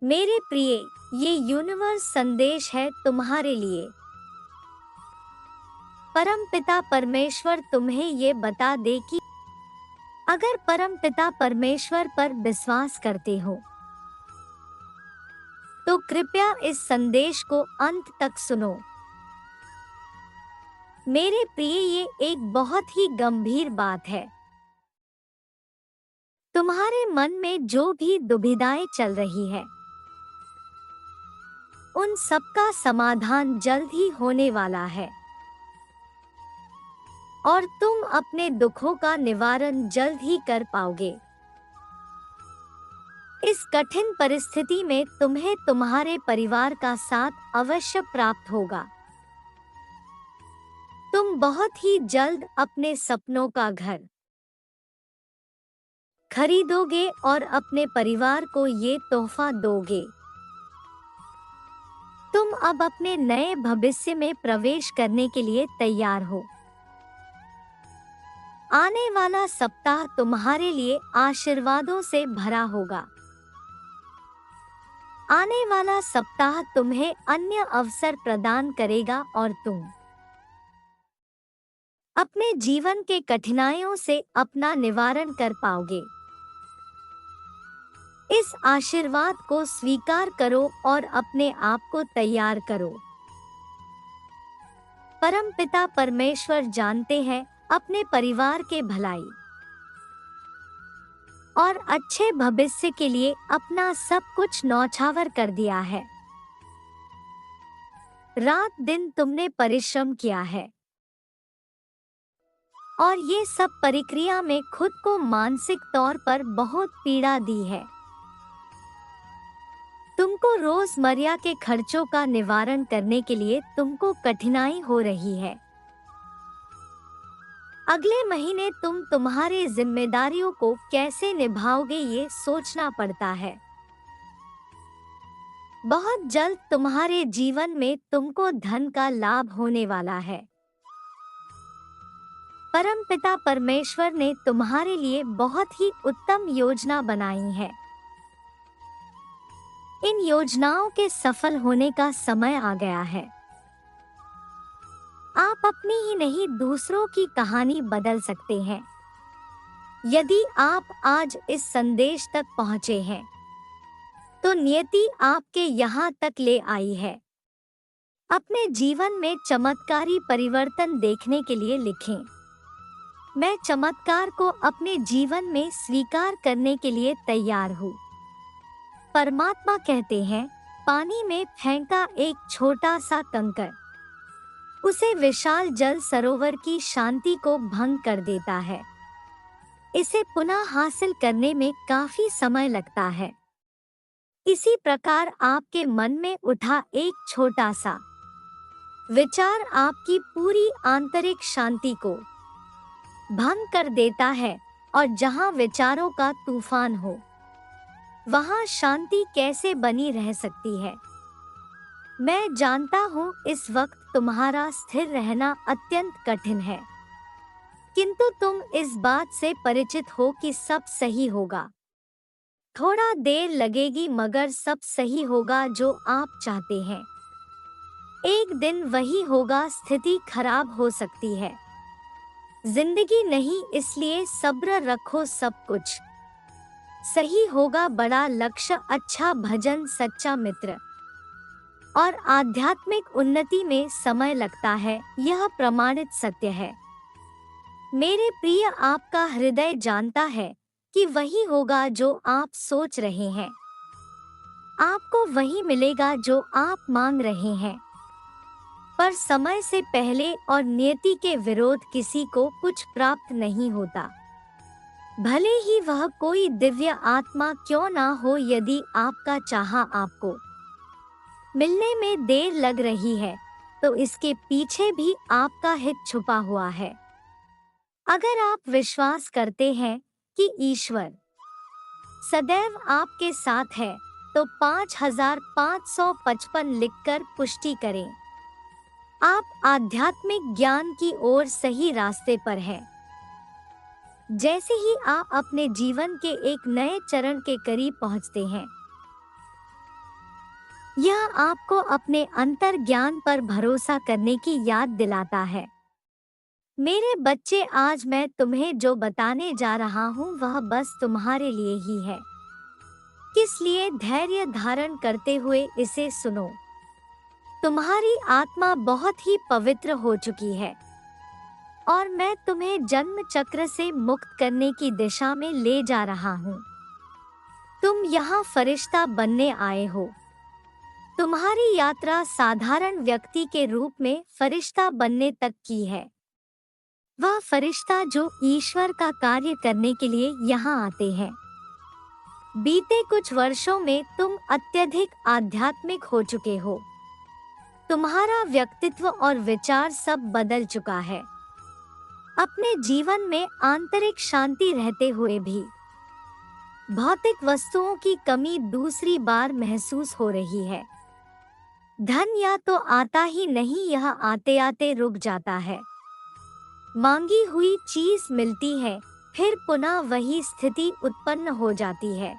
मेरे प्रिय, ये यूनिवर्स संदेश है तुम्हारे लिए। परमपिता परमेश्वर तुम्हें ये बता दे कि अगर परमपिता परमेश्वर पर विश्वास करते हो तो कृपया इस संदेश को अंत तक सुनो। मेरे प्रिय, ये एक बहुत ही गंभीर बात है। तुम्हारे मन में जो भी दुविधाएं चल रही है, उन सब का समाधान जल्द ही होने वाला है और तुम अपने दुखों का निवारण जल्द ही कर पाओगे। इस कठिन परिस्थिति में तुम्हें तुम्हारे परिवार का साथ अवश्य प्राप्त होगा। तुम बहुत ही जल्द अपने सपनों का घर खरीदोगे और अपने परिवार को ये तोहफा दोगे। तुम अब अपने नए भविष्य में प्रवेश करने के लिए तैयार हो। आने वाला सप्ताह तुम्हारे लिए आशीर्वादों से भरा होगा। आने वाला सप्ताह तुम्हें अन्य अवसर प्रदान करेगा और तुम अपने जीवन के कठिनाइयों से अपना निवारण कर पाओगे। इस आशीर्वाद को स्वीकार करो और अपने आप को तैयार करो। परमपिता परमेश्वर जानते हैं अपने परिवार के भलाई और अच्छे भविष्य के लिए अपना सब कुछ न्यौछावर कर दिया है। रात दिन तुमने परिश्रम किया है और ये सब प्रक्रिया में खुद को मानसिक तौर पर बहुत पीड़ा दी है। तुमको रोजमर्रा के खर्चों का निवारण करने के लिए तुमको कठिनाई हो रही है। अगले महीने तुम तुम्हारी जिम्मेदारियों को कैसे निभाओगे ये सोचना पड़ता है। बहुत जल्द तुम्हारे जीवन में तुमको धन का लाभ होने वाला है। परमपिता परमेश्वर ने तुम्हारे लिए बहुत ही उत्तम योजना बनाई है। इन योजनाओं के सफल होने का समय आ गया है। आप अपनी ही नहीं दूसरों की कहानी बदल सकते हैं। यदि आप आज इस संदेश तक पहुंचे हैं तो नियति आपके यहाँ तक ले आई है। अपने जीवन में चमत्कारी परिवर्तन देखने के लिए लिखें, मैं चमत्कार को अपने जीवन में स्वीकार करने के लिए तैयार हूँ। परमात्मा कहते हैं, पानी में फेंका एक छोटा सा कंकड़ उसे विशाल जल सरोवर की शांति को भंग कर देता है। इसे पुनः हासिल करने में काफी समय लगता है। इसी प्रकार आपके मन में उठा एक छोटा सा विचार आपकी पूरी आंतरिक शांति को भंग कर देता है और जहां विचारों का तूफान हो वहां शांति कैसे बनी रह सकती है। मैं जानता हूँ इस वक्त तुम्हारा स्थिर रहना अत्यंत कठिन है, किंतु तुम इस बात से परिचित हो कि सब सही होगा। थोड़ा देर लगेगी मगर सब सही होगा जो आप चाहते हैं। एक दिन वही होगा। स्थिति खराब हो सकती है, जिंदगी नहीं, इसलिए सब्र रखो, सब कुछ सही होगा। बड़ा लक्ष्य, अच्छा भजन, सच्चा मित्र और आध्यात्मिक उन्नति में समय लगता है, यह प्रमाणित सत्य है। मेरे प्रिय, आपका हृदय जानता है कि वही होगा जो आप सोच रहे हैं। आपको वही मिलेगा जो आप मांग रहे हैं, पर समय से पहले और नियति के विरोध किसी को कुछ प्राप्त नहीं होता, भले ही वह कोई दिव्य आत्मा क्यों ना हो। यदि आपका चाहा आपको मिलने में देर लग रही है तो इसके पीछे भी आपका हित छुपा हुआ है। अगर आप विश्वास करते हैं कि ईश्वर सदैव आपके साथ है तो 5555 लिखकर पुष्टि करें। आप आध्यात्मिक ज्ञान की ओर सही रास्ते पर हैं। जैसे ही आप अपने जीवन के एक नए चरण के करीब पहुंचते हैं, यह आपको अपने अंतर ज्ञान पर भरोसा करने की याद दिलाता है। मेरे बच्चे, आज मैं तुम्हें जो बताने जा रहा हूँ वह बस तुम्हारे लिए ही है। इसलिए धैर्य धारण करते हुए इसे सुनो। तुम्हारी आत्मा बहुत ही पवित्र हो चुकी है और मैं तुम्हें जन्म चक्र से मुक्त करने की दिशा में ले जा रहा हूँ। तुम यहाँ फरिश्ता बनने आए हो। तुम्हारी यात्रा साधारण व्यक्ति के रूप में फरिश्ता बनने तक की है। वह फरिश्ता जो ईश्वर का कार्य करने के लिए यहाँ आते हैं। बीते कुछ वर्षों में तुम अत्यधिक आध्यात्मिक हो चुके हो। तुम्हारा व्यक्तित्व और विचार सब बदल चुका है। अपने जीवन में आंतरिक शांति रहते हुए भी भौतिक वस्तुओं की कमी दूसरी बार महसूस हो रही है। धन या तो आता ही नहीं, यह आते आते रुक जाता है। मांगी हुई चीज मिलती है, फिर पुनः वही स्थिति उत्पन्न हो जाती है।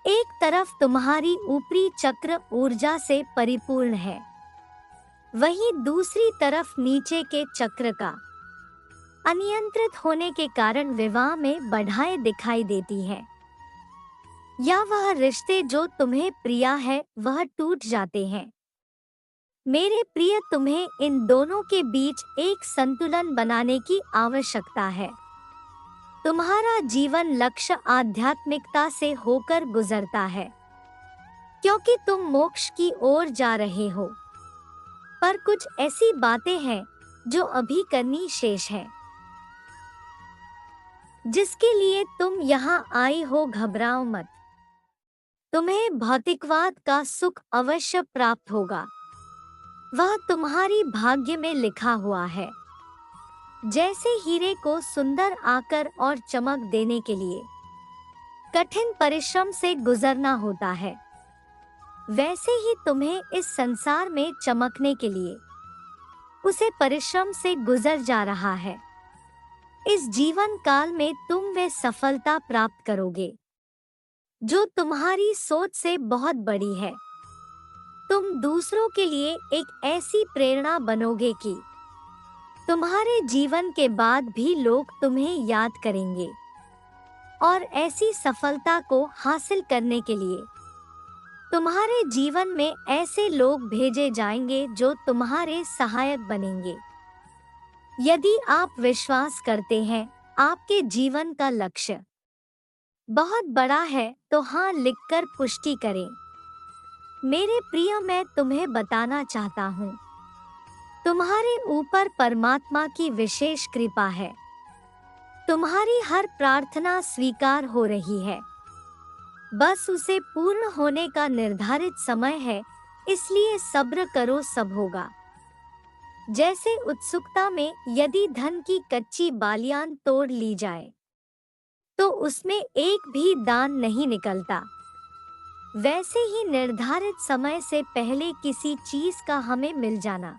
एक तरफ तुम्हारी ऊपरी चक्र ऊर्जा से परिपूर्ण है, वहीं दूसरी तरफ नीचे के चक्र का अनियंत्रित होने के कारण विवाह में बाधाएं दिखाई देती हैं, या वह रिश्ते जो तुम्हें प्रिय है वह टूट जाते हैं। मेरे प्रिय, तुम्हें इन दोनों के बीच एक संतुलन बनाने की आवश्यकता है। तुम्हारा जीवन लक्ष्य आध्यात्मिकता से होकर गुजरता है, क्योंकि तुम मोक्ष की ओर जा रहे हो। पर कुछ ऐसी बातें हैं जो अभी करनी शेष है, जिसके लिए तुम यहाँ आई हो। घबराओ मत। तुम्हें भौतिकवाद का सुख अवश्य प्राप्त होगा। वह तुम्हारी भाग्य में लिखा हुआ है। जैसे हीरे को सुंदर आकर और चमक देने के लिए कठिन परिश्रम से गुजरना होता है, वैसे ही तुम्हें इस संसार में चमकने के लिए उसे परिश्रम से गुजर जा रहा है। इस जीवन काल में तुम वे सफलता प्राप्त करोगे जो तुम्हारी सोच से बहुत बड़ी है। तुम दूसरों के लिए एक ऐसी प्रेरणा बनोगे कि तुम्हारे जीवन के बाद भी लोग तुम्हें याद करेंगे, और ऐसी सफलता को हासिल करने के लिए तुम्हारे जीवन में ऐसे लोग भेजे जाएंगे जो तुम्हारे सहायक बनेंगे। यदि आप विश्वास करते हैं आपके जीवन का लक्ष्य बहुत बड़ा है तो हाँ लिखकर पुष्टि करें। मेरे प्रिय, मैं तुम्हें बताना चाहता हूँ, तुम्हारे ऊपर परमात्मा की विशेष कृपा है। तुम्हारी हर प्रार्थना स्वीकार हो रही है, बस उसे पूर्ण होने का निर्धारित समय है, इसलिए सब्र करो, सब होगा। जैसे उत्सुकता में यदि धन की कच्ची बालियां तोड़ ली जाए तो उसमें एक भी दान नहीं निकलता, वैसे ही निर्धारित समय से पहले किसी चीज का हमें मिल जाना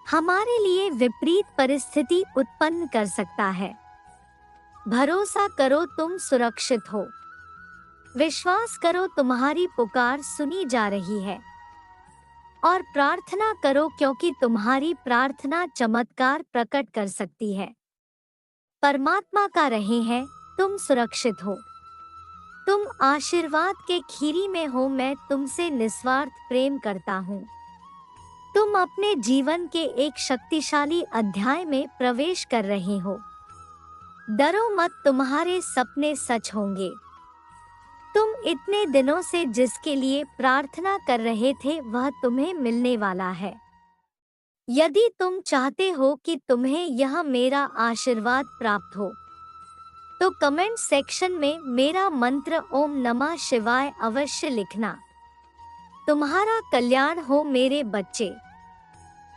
हमारे लिए विपरीत परिस्थिति उत्पन्न कर सकता है। भरोसा करो, तुम सुरक्षित हो। विश्वास करो, तुम्हारी पुकार सुनी जा रही है, और प्रार्थना करो, क्योंकि तुम्हारी प्रार्थना चमत्कार प्रकट कर सकती है। परमात्मा का रहे हैं, तुम सुरक्षित हो। तुम आशीर्वाद के खीरी में हो। मैं तुमसे निस्वार्थ प्रेम करता हूँ। तुम अपने जीवन के एक शक्तिशाली अध्याय में प्रवेश कर रहे हो। डरो मत, तुम्हारे सपने सच होंगे। तुम इतने दिनों से जिसके लिए प्रार्थना कर रहे थे वह तुम्हें मिलने वाला है। यदि तुम चाहते हो कि तुम्हें यह मेरा आशीर्वाद प्राप्त हो तो कमेंट सेक्शन में मेरा मंत्र ओम नमः शिवाय अवश्य लिखना। तुम्हारा कल्याण हो मेरे बच्चे।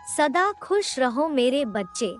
सदा खुश रहो मेरे बच्चे।